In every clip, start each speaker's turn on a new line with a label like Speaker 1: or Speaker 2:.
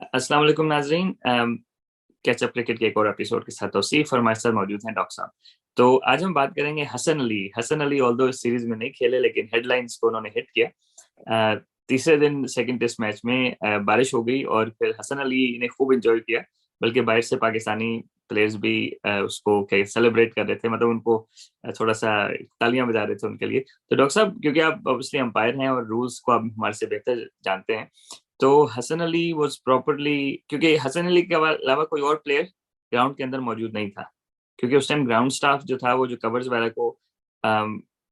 Speaker 1: अस्सलाम वालेकुम नाजरीन। कैचअप क्रिकेट के एक और एपिसोड के साथ तौसीफ और हमारे साथ मौजूद हैं डॉक्टर साहब। तो आज हम बात करेंगे हसन अली ऑल्दो इस सीरीज में नहीं खेले लेकिन हेडलाइंस को उन्होंने हिट किया। तीसरे दिन सेकंड टेस्ट मैच में बारिश हो गई और फिर हसन अली ने खूब एंजॉय किया, बल्कि बाहर से पाकिस्तानी प्लेयर्स भी उसको क्या सेलिब्रेट कर रहे थे, मतलब उनको थोड़ा सा तालियां बजा रहे थे उनके लिए। तो डॉक्टर साहब, क्योंकि आप ऑब्वियसली अंपायर हैं और रूल्स को आप हमारे से बेहतर जानते हैं, तो हसन अली वाज प्रॉपरली, क्योंकि हसन अली के अलावा कोई और प्लेयर ग्राउंड के अंदर मौजूद नहीं था, क्योंकि उस टाइम ग्राउंड स्टाफ जो था वो जो कवर्स वगैरह को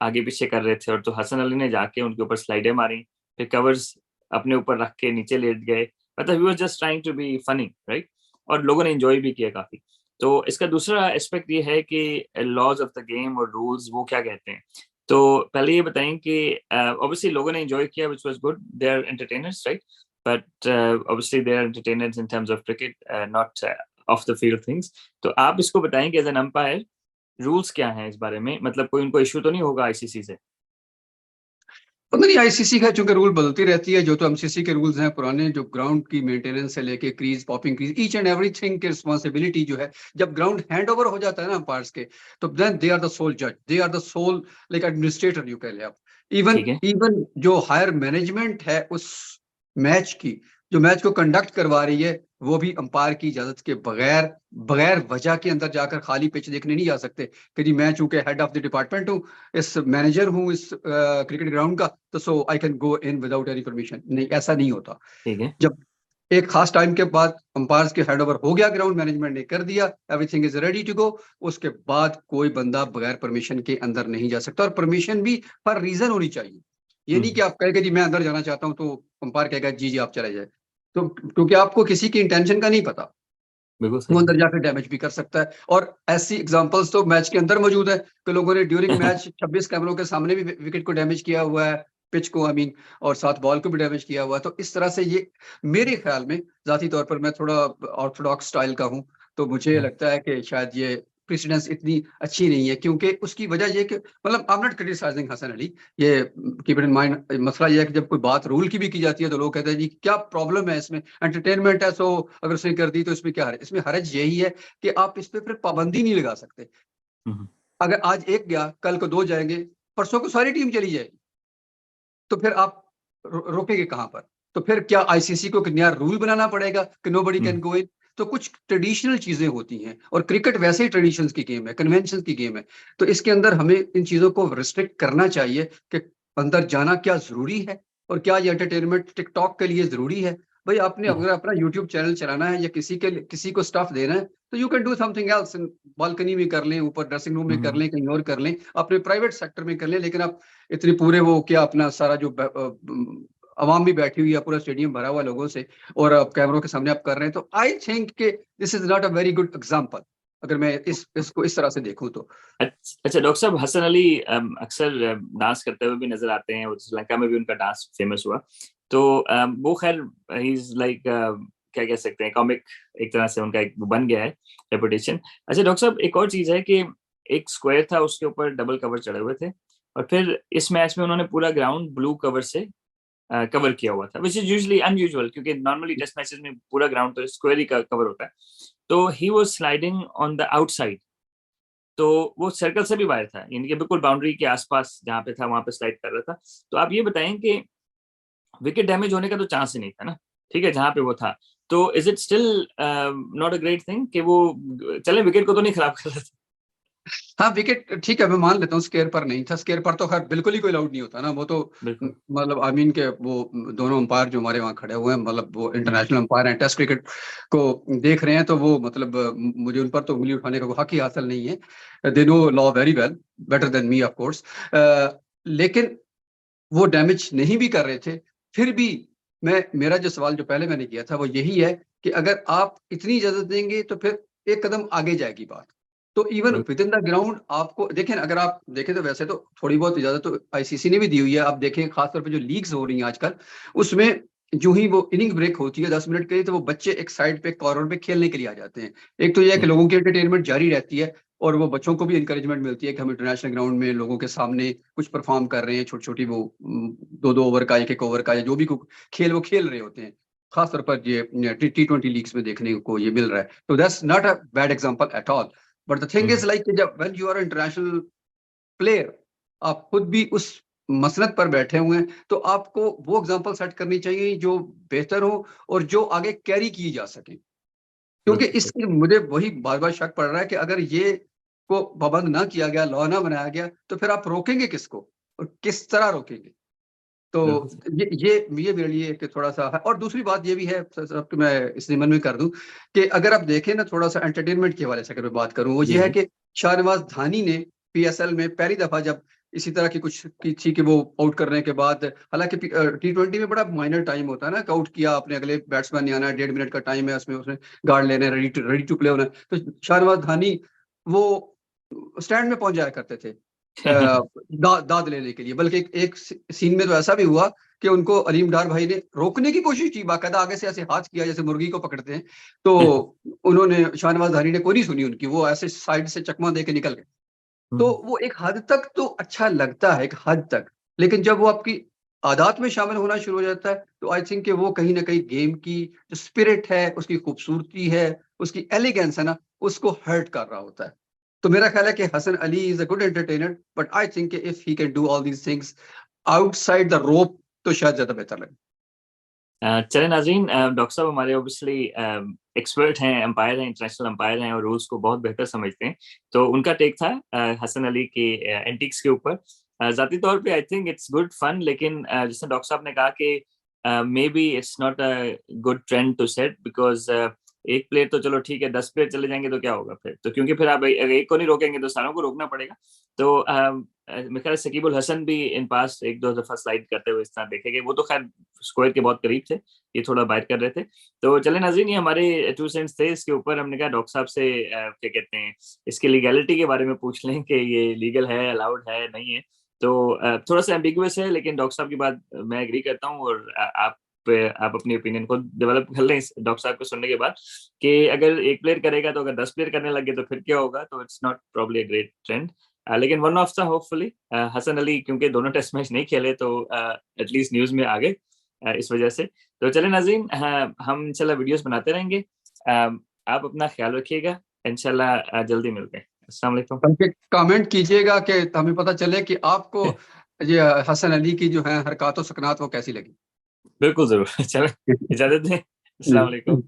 Speaker 1: आगे पीछे कर रहे थे, और तो हसन अली ने जाके उनके ऊपर स्लाइडें मारी, फिर कवर्स अपने ऊपर रख के नीचे लेट गए। मतलब he was just trying to be funny, right? और लोगों ने एंजॉय भी किया काफी। तो इसका दूसरा एस्पेक्ट ये है कि लॉज ऑफ द गेम और रूल्स वो क्या कहते हैं। तो पहले ये बताएं कि ऑब्वियसली लोगों ने एंजॉय किया, which was good, they are entertainers, right? But obviously they are entertainers in terms of cricket, not off the field things. तो आप इसको बताएं कि एज एन अंपायर रूल्स क्या हैं इस बारे में, मतलब कोई उनको इशू तो नहीं होगा आईसीसी से?
Speaker 2: पता नहीं आईसीसी का चूंकि रूल बदलती रहती है। जो तो एमसीसी के रूल्स हैं पुराने, जो ग्राउंड की मेंटेनेंस से लेके crease popping crease each and everything की रिस्पांसिबिलिटी जो है, जब ग्राउंड हैंड ओवर हो जाता है ना अंपायर्स के, तो then they are the sole जज, they are the sole like administrator, you कह ले आप। इवन
Speaker 1: ठीक है।
Speaker 2: इवन जो हायर मैनेजमेंट है उस मैच की, जो मैच को कंडक्ट करवा रही है, वो भी अंपायर की इजाजत के बगैर बगैर वजह के अंदर जाकर खाली पिच देखने नहीं जा सकते कि जी मैं चूंकि हेड ऑफ द डिपार्टमेंट हूँ, इस मैनेजर हूँ इस क्रिकेट ग्राउंड का, तो so I can go in without any permission. नहीं, ऐसा नहीं होता।
Speaker 1: ठीक है।
Speaker 2: जब एक खास टाइम के बाद अंपायर्स के हैंड ओवर हो गया, ग्राउंड मैनेजमेंट ने कर दिया, everything is ready to go, उसके बाद कोई बंदा बगैर परमिशन के अंदर नहीं जा सकता। और परमिशन भी पर रीजन होनी चाहिए। ये नहीं कि आप कहेंगे जी मैं अंदर जाना चाहता हूं, तो अंपायर कहेगा जी जी आप चले जाए। तो क्योंकि आपको किसी की इंटेंशन का नहीं पता,
Speaker 1: बिल्कुल
Speaker 2: वो
Speaker 1: सही है।
Speaker 2: अंदर जाकर डैमेज भी कर सकता है। और ऐसी एग्जांपल्स तो मैच के अंदर मौजूद है कि लोगों ने ड्यूरिंग मैच 26 कैमरों के सामने भी विकेट को डैमेज किया हुआ है, पिच को आई मीन, और साथ बॉल को भी डैमेज किया हुआ है। तो इस तरह से ये मेरे ख्याल में, जाती तौर पर मैं थोड़ा ऑर्थोडॉक्स स्टाइल का हूं, तो मुझे लगता है कि शायद ये प्रेसिडेंस इतनी अच्छी नहीं है। क्योंकि उसकी वजह ये कि मतलब I am not criticising Hasan Ali, ये कीप इन माइंड, मसला ये है कि जब कोई बात रूल की भी की जाती है तो लोग कहते हैं जी क्या प्रॉब्लम है इसमें, एंटरटेनमेंट है, सो अगर उसने कर दी तो इसमें क्या हर्ज। इसमें हर्ज यही है कि आप इस पे फिर पाबंदी नहीं लगा सकते। अगर आज एक गया, कल को दो जाएंगे, परसों को सारी टीम चली जाएगी, तो फिर आप रोकेंगे कहां पर? तो फिर क्या आईसीसी को नया रूल बनाना पड़ेगा कि नोबडी कैन गो इन? तो कुछ ट्रेडिशनल चीजें होती हैं, और क्रिकेट वैसे ही ट्रेडिशंस की गेम है, कन्वेंशन की गेम है। तो इसके अंदर हमें इन चीजों को रिस्ट्रिक्ट करना चाहिए कि अंदर जाना क्या जरूरी है, और क्या ये एंटरटेनमेंट टिकटॉक के लिए जरूरी है। भाई आपने अगर अपना यूट्यूब चैनल चलाना है या किसी को स्टफ देना है, तो you can do something else, balcony में कर लें, ऊपर ड्रेसिंग रूम में कर लें, कहीं और कर लें, अपने प्राइवेट सेक्टर में कर लें। लेकिन आप इतने पूरे वो क्या अपना सारा जो आवाम भी बैठी हुई है, पूरा स्टेडियम भरा हुआ लोगों से, और आप कैमरों के सामने आप कर रहे हैं, तो आई थिंक कि this is not a very good example, अगर मैं इसको इस तरह से देखूं तो।
Speaker 1: अच्छा डॉक्टर साहब, हसन अली अक्सर डांस करते हुए भी नजर आते हैं, वो श्रीलंका में भी उनका डांस फेमस हुआ। तो वो खैर ही इज लाइक, क्या कह सकते हैं, कॉमिक, एक तरह से उनका एक बन गया है रेपुटेशन। अच्छा डॉक्टर साहब, एक और चीज है कि एक स्क्वायर था, उसके ऊपर डबल कवर चढ़े हुए थे, और फिर इस मैच में उन्होंने पूरा ग्राउंड ब्लू कवर से कवर किया हुआ था, विच इज यूजुअली अनयूजुअल, क्योंकि नॉर्मली टेस्ट मैचेस में पूरा ग्राउंड तो स्क्वायर ही का कवर होता है। तो he was sliding on the outside, तो वो सर्कल से भी बाहर था, यानी कि बिल्कुल बाउंड्री के आसपास जहां पे था वहां पे स्लाइड कर रहा था। तो आप ये बताएं कि विकेट डैमेज होने का तो चांस ही नहीं था ना, ठीक है, जहां पे वो था। तो is it still not a great thing कि वो, चले विकेट को तो नहीं खराब कर रहा था?
Speaker 2: हाँ विकेट ठीक है, मैं मान लेता हूँ स्केयर पर नहीं था। स्केयर पर तो खैर बिल्कुल ही कोई आउट नहीं होता ना, वो तो
Speaker 1: बिल्कुल।
Speaker 2: मतलब आई मीन के वो दोनों अंपायर जो हमारे वहाँ खड़े हुए हैं, मतलब वो इंटरनेशनल अंपायर हैं, टेस्ट क्रिकेट को देख रहे हैं, तो वो मतलब मुझे उन पर तो उंगली उठाने का कोई हक ही हासिल नहीं है। They know law very well, better than me of course. लेकिन वो डैमेज नहीं भी कर रहे थे, फिर भी मेरा जो सवाल जो पहले मैंने किया था वो यही है कि अगर आप इतनी इजाजत देंगे तो फिर एक कदम आगे जाएगी बात। तो even with in the ground आपको देखें, अगर आप देखें तो वैसे तो थोड़ी बहुत इजाजत तो आईसीसी ने भी दी हुई है। आप देखें खासतौर पर जो लीग्स हो रही हैं आजकल, उसमें जो ही वो इनिंग ब्रेक होती है 10 मिनट के लिए, तो वो बच्चे एक साइड पे कॉर्नर पे खेलने के लिए आ जाते हैं। एक तो यह है कि लोगों की एंटरटेनमेंट जारी रहती है, और वो बच्चों को भी इंकरेजमेंट मिलती है कि हम इंटरनेशनल ग्राउंड में लोगों के सामने कुछ परफॉर्म कर रहे हैं, छोटी छोटी वो 2-2 ओवर का, 1-1 ओवर का, या जो भी खेल वो खेल रहे होते हैं। खास तौर पर ये T20 लीग्स में देखने को ये मिल रहा है। तो that's not a bad example at all, but the thing is like जब when you are international player, आप खुद भी उस मसनद पर बैठे हुए हैं, तो आपको वो एग्जांपल सेट करनी चाहिए जो बेहतर हो और जो आगे कैरी की जा सके। क्योंकि इससे मुझे वही बार-बार शक पड़ रहा है कि अगर ये को पाबंद ना किया गया, लॉ ना बनाया गया, तो फिर आप रोकेंगे किसको और किस तरह रोकेंगे? तो ये मेरे लिए एक थोड़ा-सा है। और दूसरी बात ये भी है, सबको मैं इस ज़िम्मन में कर दूँ कि अगर आप देखें ना, थोड़ा-सा एंटरटेनमेंट के हवाले से अगर मैं बात करूँ, वो ये है कि शाहनवाज़ धानी ने पीएसएल में पहली दफ़ा जब इसी तरह की कुछ की थी कि वो आउट करने के बाद, हालाँकि T20 में बड़ा माइनर टाइम होता है ना, कि आउट किया आपने, अगले बैट्समैन ने आना है, 1.5 मिनट का टाइम है, उसमें उसने गार्ड लेने हैं, रेडी टू प्ले होना है। तो शाहनवाज़ धानी वो स्टैंड में पहुँच जाया करते थे दाद लेने के लिए। बल्कि एक सीन में तो ऐसा भी हुआ कि उनको अलीम डार भाई ने रोकने की कोशिश की, बाकायदा आगे से ऐसे हाथ किया जैसे मुर्गी को पकड़ते हैं, तो उन्होंने, शाहनवाज़ धानी ने कोई नहीं सुनी उनकी, वो ऐसे साइड से चकमा दे के निकल गए। तो वो एक हद तक तो अच्छा लगता है, एक हद तक, लेकिन जब वो आपकी आदत में शामिल होना शुरू हो जाता है, तो आई थिंक कि वो कहीं न कहीं गेम की जो स्पिरिट है, उसकी खूबसूरती है, उसकी एलिगेंस है ना, उसको हर्ट कर रहा होता है। तो मेरा ख्याल है कि Hasan Ali is a good entertainer, but I think if he can do all these things outside the rope, तो शायद ज़्यादा बेहतर लगे।
Speaker 1: चले नाज़रीन, डॉक्टर साहब हमारे ऑब्वियसली एक्सपर्ट हैं, एम्पायर हैं, इंटरनेशनल एम्पायर हैं और रूल्स को बहुत बेहतर समझते हैं। तो उनका टेक था हसन अली के एंटिक्स के ऊपर। ज़ाती तौर पे I think it's good fun, लेकिन जैसे डॉक्टर साहब ने कहा कि maybe it's not a good trend to set, because एक प्लेयर तो चलो ठीक है, 10 प्लेयर चले जाएँगे तो क्या होगा फिर? तो क्योंकि फिर आप एक को नहीं रोकेंगे तो सारों को रोकना पड़ेगा। तो मेरे ख्याल से शकीब उल हसन भी इन पास्ट 1-2 दफ़ा स्लाइड करते हुए इस तरह देखे गए। वो तो खैर स्क्वायर के बहुत करीब थे, ये थोड़ा बाहर कर रहे थे। तो चले नाज़रीन, ये हमारे 2 सेंट्स थे इसके ऊपर। हमने कहा डॉक्टर साहब से क्या कहते हैं, इसकी लीगैलिटी के बारे में पूछ लें कि ये लीगल है, अलाउड है, नहीं है। तो थोड़ा-सा एम्बिगुअस है, लेकिन डॉक्टर साहब की बात मैं एग्री करता हूँ और आप अपनी ओपिनियन को डेवलप कर लें इस डॉक्टर साहब को सुनने के बाद, कि अगर एक प्लेयर करेगा तो अगर 10 प्लेयर करने लग गए तो फिर क्या होगा? तो it's not probably a great trend. लेकिन one of the hopefully Hasan Ali क्योंकि दोनों टेस्ट मैच नहीं खेले तो एटलीस्ट न्यूज़ में आ गए इस वजह से। तो चलें नाज़रीन, हम इंशाल्लाह वीडियोज़ बनाते रहेंगे। आप अपना ख्याल रखिएगा, इंशाल्लाह जल्दी मिलते हैं। अस्सलाम वालेकुम।
Speaker 2: बल्कि कमेंट कीजिएगा कि हमें पता चले कि आपको ये हसन अली की जो है हरकत व सकनात वो कैसी लगी।
Speaker 1: बिल्कुल ज़रूर। चलें, इजाज़त दें। अस्सलाम वालेकुम।